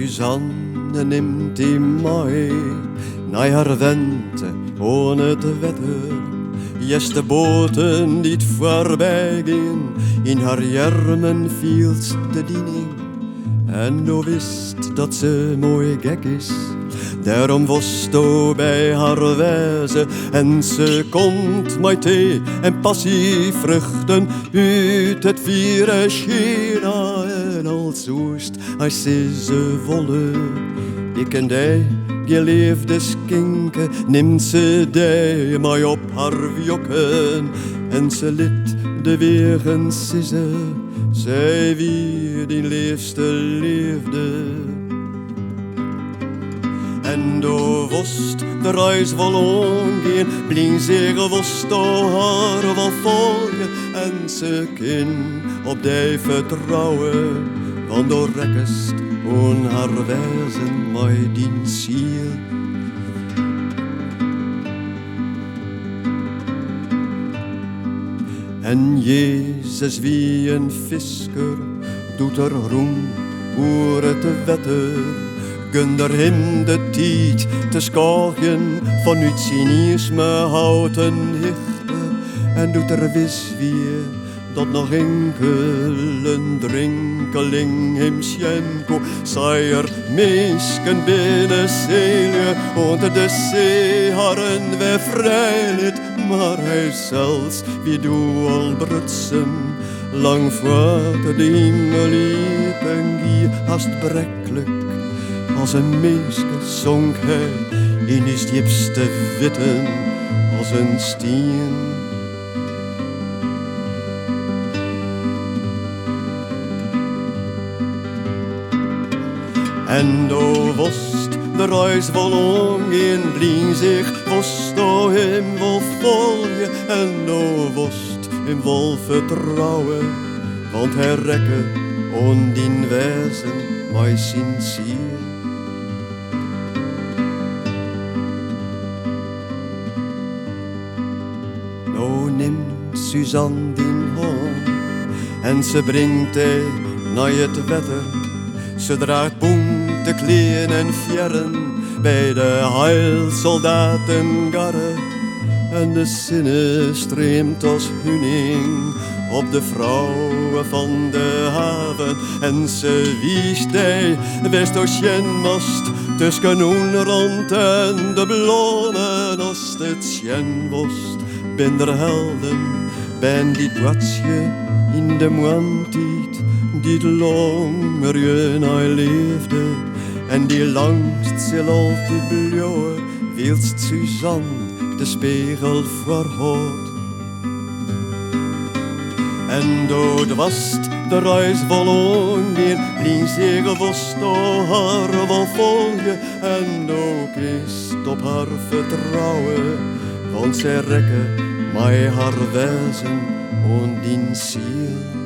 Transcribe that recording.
Suzanne nimmt die Mai, naar haar wente, ohne het wetter. Just de boten die voorbij gaan, in haar jermen viel de diening. En do wist dat ze mooi gek is, daarom was do bij haar wijze. En ze komt met thee en passievruchten uit het vieren China. En als oest, als ze volle, ik en die geleefde skinken, neemt ze die mij op haar wjokken. En ze liet de wegen sissen, zij wie die liefste leefde. En do wost de reis vol omgaan, blien zich wost do haar wel volgen. En ze kin op die vertrouwen, want do rekkest on haar wijzen mij dien ziel. En Jezus wie een visker doet er roem oer het wetter. Gunder hem de tijd te schaaien vanuit cynisme houten hichte. En doet er wis wie dat nog enkele drinkeling hem schenko. Zij er meesken binnen zeelje onder de zeeharen wij vrijlet. Maar hij zelfs wie doe al brutsen, lang voor de hemel liep en gie haast brekkelijk. Als een meeske zonk hij in die diepste witten als een steen. En do wost de reis vol omgaan, blien zich wost do hem wil volgen. En do wost hem wil vertrouwen, want hij rekke on dien wijzen mij sincere. Nou neemt Suzanne dien hand en ze brengt hij naar het wetter. Ze draagt bonte kleren en fjeren bij de heilsoldatengarre. En de zinne streamt als huning op de vrouwen van de haven. En ze wiest hij West-Oceanmast tussen Oenrand en de bloemen. Als het sjenwost ben der helden, ben die dwatsje in de moantiet. Die langer je naar leefde en die langst zal altijd blauwe, wilst Suzanne de spiegel voorhoudt. En dood was de reis vol omgaan, blien zich was do haar wel volgen. En ook is op haar vertrouwen, want zij rekken mij haar wijzen on dien ziel.